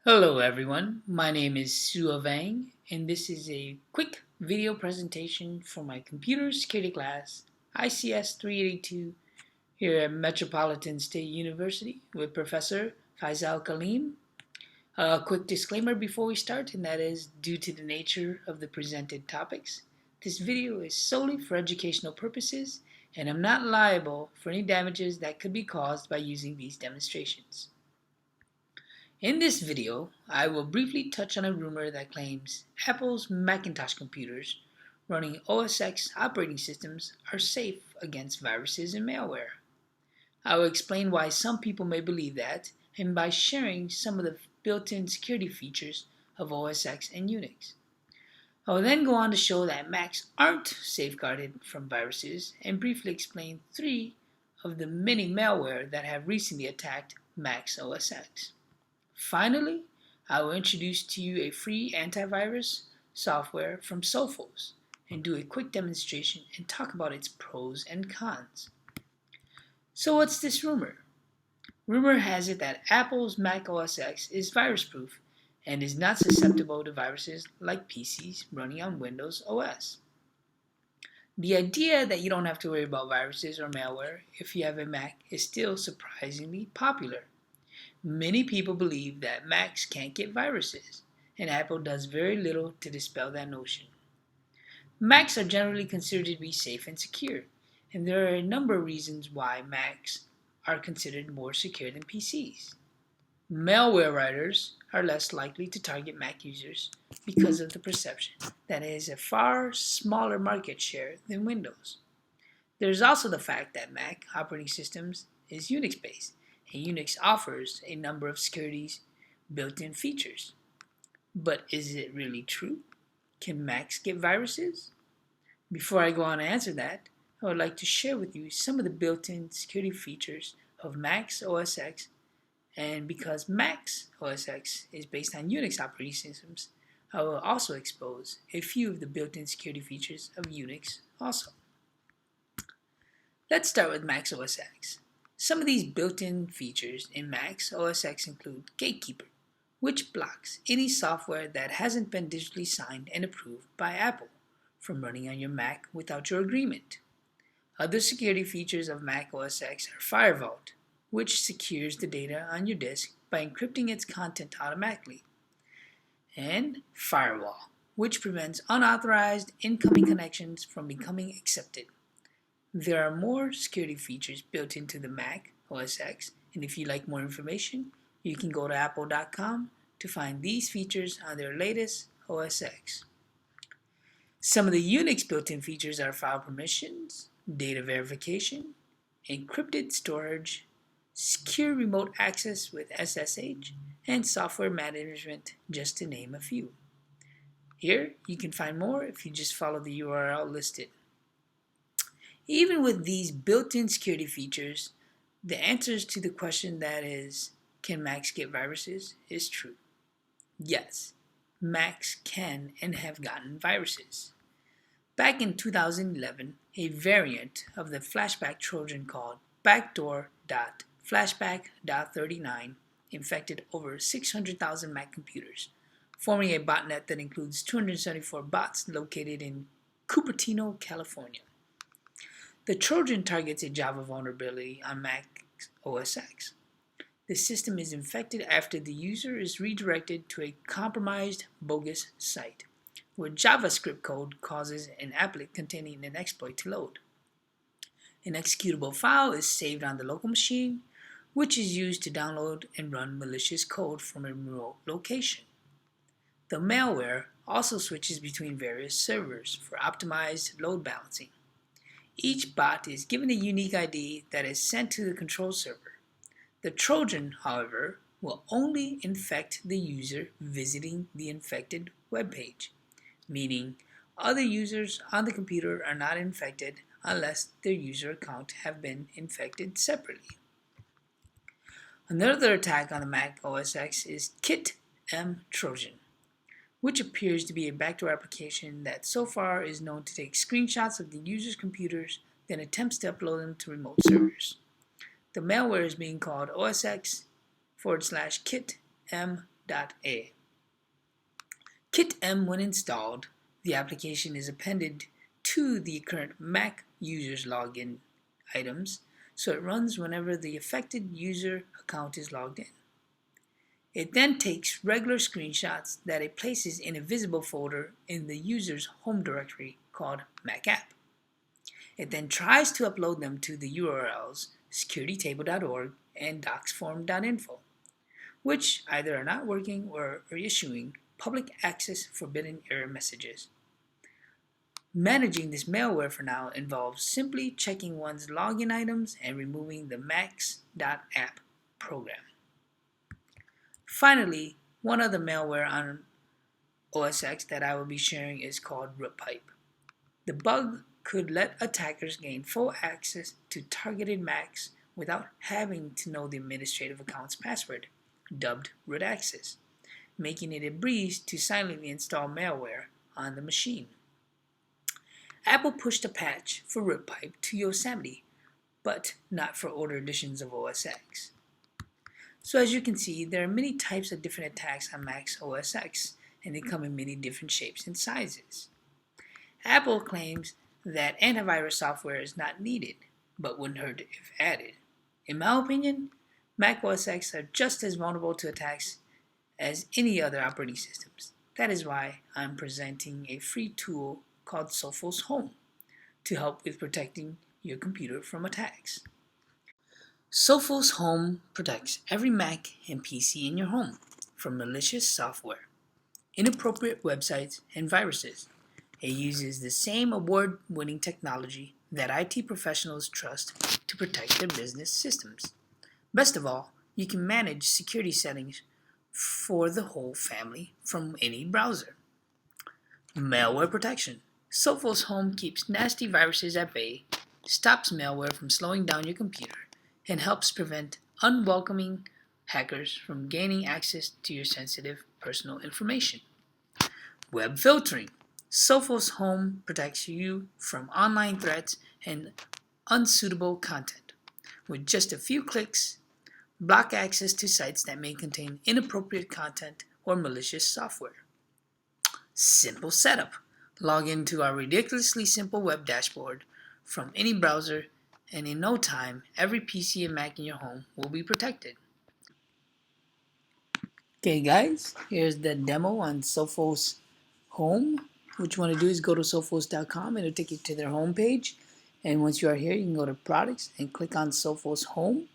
Hello everyone, my name is Soua Vang, and this is a quick video presentation for my computer security class ICS 382 here at Metropolitan State University with Professor Faisal Kaleem. A quick disclaimer before we start, and that is due to the nature of the presented topics, this video is solely for educational purposes and I'm not liable for any damages that could be caused by using these demonstrations. In this video, I will briefly touch on a rumor that claims Apple's Macintosh computers running OS X operating systems are safe against viruses and malware. I will explain why some people may believe that, and by sharing some of the built-in security features of OS X and Unix. I will then go on to show that Macs aren't safeguarded from viruses and briefly explain 3 of the many malware that have recently attacked Mac's OS X. Finally, I will introduce to you a free antivirus software from SOPHOS and do a quick demonstration and talk about its pros and cons. So what's this rumor? Rumor has it that Apple's Mac OS X is virus-proof and is not susceptible to viruses like PCs running on Windows OS. The idea that you don't have to worry about viruses or malware if you have a Mac is still surprisingly popular. Many people believe that Macs can't get viruses, and Apple does very little to dispel that notion. Macs are generally considered to be safe and secure, and there are a number of reasons why Macs are considered more secure than PCs. Malware writers are less likely to target Mac users because of the perception that it is a far smaller market share than Windows. There is also the fact that Mac operating systems is Unix-based, and Unix offers a number of security's built-in features. But is it really true? Can Macs get viruses? Before I go on to answer that, I would like to share with you some of the built-in security features of Mac's OS X, and because Mac's OS X is based on Unix operating systems, I will also expose a few of the built-in security features of Unix also. Let's start with Mac's OS X. Some of these built-in features in Mac's OS X include Gatekeeper, which blocks any software that hasn't been digitally signed and approved by Apple from running on your Mac without your agreement. Other security features of Mac OS X are FireVault, which secures the data on your disk by encrypting its content automatically, and Firewall, which prevents unauthorized incoming connections from becoming accepted. There are more security features built into the Mac OS X, and if you'd like more information, you can go to apple.com to find these features on their latest OS X. Some of the Unix built-in features are file permissions, data verification, encrypted storage, secure remote access with SSH, and software management, just to name a few. Here, you can find more if you just follow the URL listed. Even with these built-in security features, the answers to the question that is, can Macs get viruses, is true. Yes, Macs can and have gotten viruses. Back in 2011, a variant of the flashback Trojan called backdoor.flashback.39 infected over 600,000 Mac computers, forming a botnet that includes 274 bots located in Cupertino, California. The Trojan targets a Java vulnerability on Mac OS X. The system is infected after the user is redirected to a compromised, bogus site, where JavaScript code causes an applet containing an exploit to load. An executable file is saved on the local machine, which is used to download and run malicious code from a remote location. The malware also switches between various servers for optimized load balancing. Each bot is given a unique ID that is sent to the control server. The Trojan, however, will only infect the user visiting the infected web page, meaning other users on the computer are not infected unless their user account have been infected separately. Another attack on the Mac OS X is Kit-M Trojan, which appears to be a backdoor application that so far is known to take screenshots of the user's computers, then attempts to upload them to remote servers. The malware is being called OSX/Kit-M Mac.a. Kit M, when installed, the application is appended to the current Mac user's login items, so it runs whenever the affected user account is logged in. It then takes regular screenshots that it places in a visible folder in the user's home directory called Mac App. It then tries to upload them to the URLs securitytable.org and docsform.info, which either are not working or are issuing public access forbidden error messages. Managing this malware for now involves simply checking one's login items and removing the max.app program. Finally, one other malware on OS X that I will be sharing is called RootPipe. The bug could let attackers gain full access to targeted Macs without having to know the administrative account's password, dubbed root access, making it a breeze to silently install malware on the machine. Apple pushed a patch for RootPipe to Yosemite, but not for older editions of OS X. So as you can see, there are many types of different attacks on Mac's OS X, and they come in many different shapes and sizes. Apple claims that antivirus software is not needed, but wouldn't hurt if added. In my opinion, Mac OS X are just as vulnerable to attacks as any other operating systems. That is why I'm presenting a free tool called SOPHOS HOME to help with protecting your computer from attacks. SOPHOS HOME protects every Mac and PC in your home from malicious software, inappropriate websites, and viruses. It uses the same award-winning technology that IT professionals trust to protect their business systems. Best of all, you can manage security settings for the whole family from any browser. Malware protection. SOPHOS HOME keeps nasty viruses at bay, stops malware from slowing down your computer, and helps prevent unwelcoming hackers from gaining access to your sensitive personal information. Web filtering. SOPHOS HOME protects you from online threats and unsuitable content. With just a few clicks, block access to sites that may contain inappropriate content or malicious software. Simple setup. Log into our ridiculously simple web dashboard from any browser, and in no time, every PC and Mac in your home will be protected. Okay guys, here's the demo on SOPHOS HOME. What you want to do is go to sophos.com and it'll take you to their home page. And once you are here, you can go to products and click on SOPHOS HOME.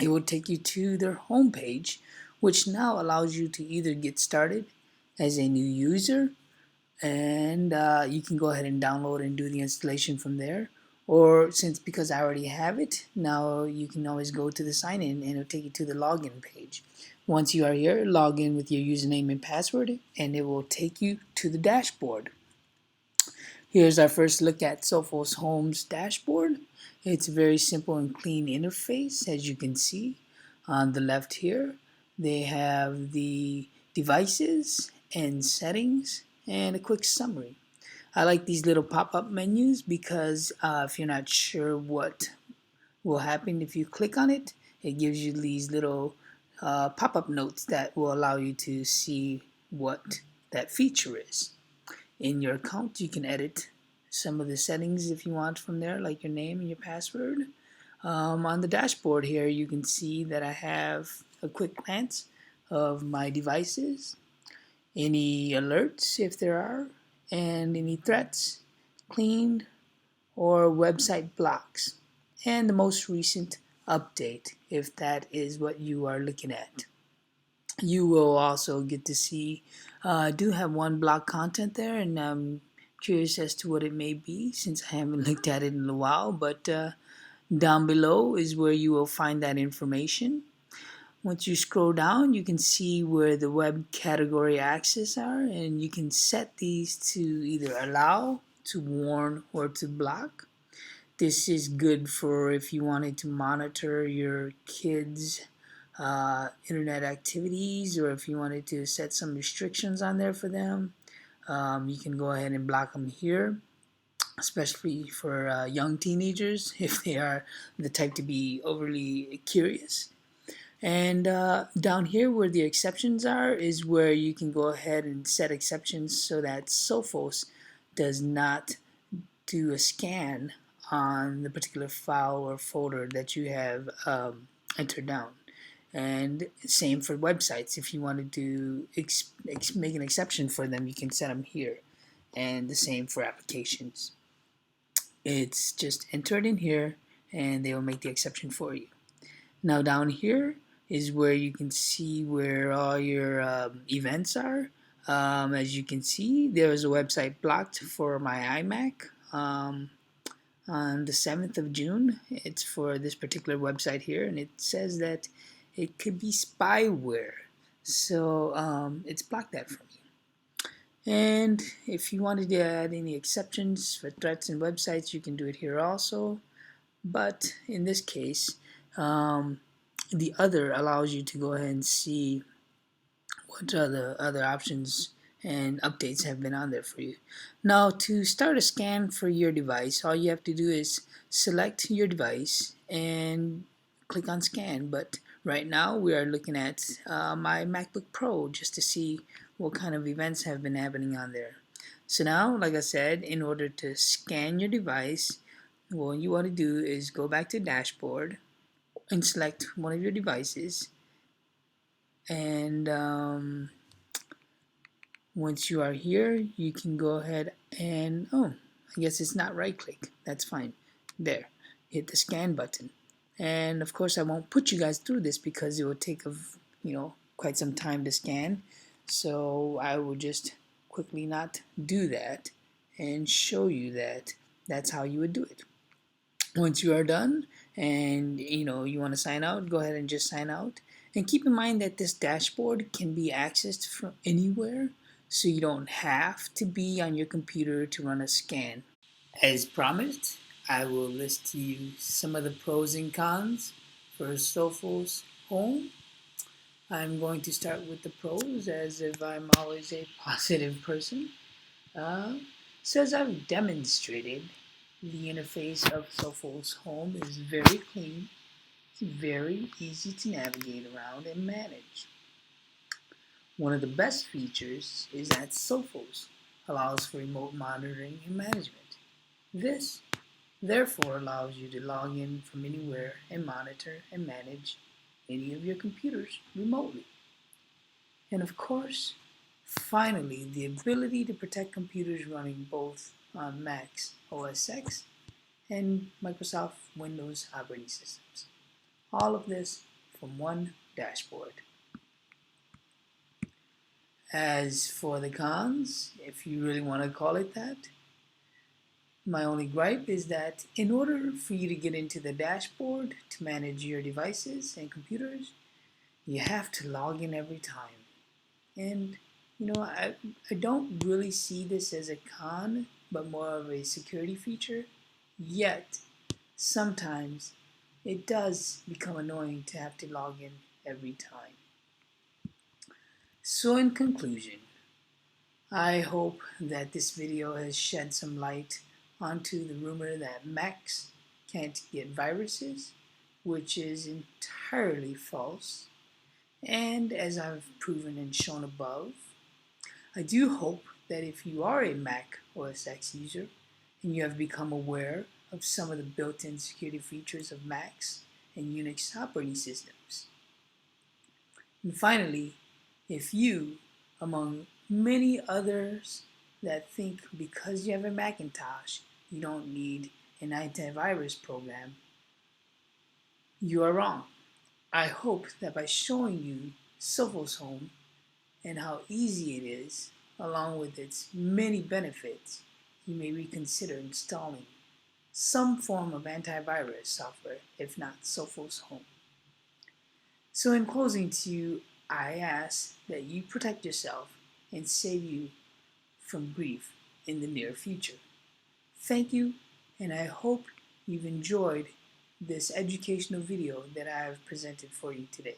It will take you to their home page, which now allows you to either get started as a new user, and you can go ahead and download and do the installation from there. Or because I already have it, now you can always go to the sign in and it'll take you to the login page. Once you are here, log in with your username and password and it will take you to the dashboard. Here's our first look at SOPHOS HOME's dashboard. It's a very simple and clean interface. As you can see on the left here, they have the devices and settings and a quick summary. I like these little pop-up menus because if you're not sure what will happen if you click on it, it gives you these little pop-up notes that will allow you to see what that feature is. In your account, you can edit some of the settings if you want from there, like your name and your password. On the dashboard here, you can see that I have a quick glance of my devices, any alerts if there are, and any threats, cleaned, or website blocks, and the most recent update if that is what you are looking at. You will also get to see, I do have one block content there, and I'm curious as to what it may be since I haven't looked at it in a while, but down below is where you will find that information. Once you scroll down, you can see where the web category access are, and you can set these to either allow, to warn, or to block. This is good for if you wanted to monitor your kids' internet activities, or if you wanted to set some restrictions on there for them. You can go ahead and block them here, especially for young teenagers if they are the type to be overly curious. And down here where the exceptions are is where you can go ahead and set exceptions so that SOPHOS does not do a scan on the particular file or folder that you have entered down. And same for websites. If you want to do make an exception for them, you can set them here. And the same for applications. It's just enter it in here and they will make the exception for you. Now down here is where you can see where all your events are. As you can see, there is a website blocked for my iMac on the 7th of June. It's for this particular website here, and it says that it could be spyware. So it's blocked that for me. And if you wanted to add any exceptions for threats and websites, you can do it here also. But in this case, the other allows you to go ahead and see what other options and updates have been on there for you. Now, to start a scan for your device, all you have to do is select your device and click on scan. But right now we are looking at my MacBook Pro just to see what kind of events have been happening on there. So now, like I said, in order to scan your device, what you want to do is go back to dashboard and select one of your devices, and once you are here you can go ahead and I guess it's not right click, that's fine. There, hit the scan button, and of course I won't put you guys through this because it will take quite some time to scan, so I will just quickly not do that and show you that that's how you would do it. Once you are done and you want to sign out, go ahead and just sign out. And keep in mind that this dashboard can be accessed from anywhere, so you don't have to be on your computer to run a scan. As promised, I will list to you some of the pros and cons for SOPHOS Home. I'm going to start with the pros, as if I'm always a positive person. So as I've demonstrated, the interface of SOPHOS Home is very clean, it's very easy to navigate around and manage. One of the best features is that SOPHOS allows for remote monitoring and management. This, therefore, allows you to log in from anywhere and monitor and manage any of your computers remotely. And of course, finally, the ability to protect computers running both on Mac's OS X and Microsoft Windows operating systems. All of this from one dashboard. As for the cons, if you really want to call it that, my only gripe is that in order for you to get into the dashboard to manage your devices and computers, you have to log in every time. And I don't really see this as a con, but more of a security feature. Yet, sometimes it does become annoying to have to log in every time. So in conclusion, I hope that this video has shed some light onto the rumor that Macs can't get viruses, which is entirely false. And as I've proven and shown above, I do hope that if you are a Mac OS X user and you have become aware of some of the built-in security features of Macs and Unix operating systems. And finally, if you, among many others that think because you have a Macintosh, you don't need an antivirus program, you are wrong. I hope that by showing you SOPHOS Home and how easy it is, along with its many benefits, you may reconsider installing some form of antivirus software, if not SOPHOS Home. So in closing to you, I ask that you protect yourself and save you from grief in the near future. Thank you, and I hope you've enjoyed this educational video that I have presented for you today.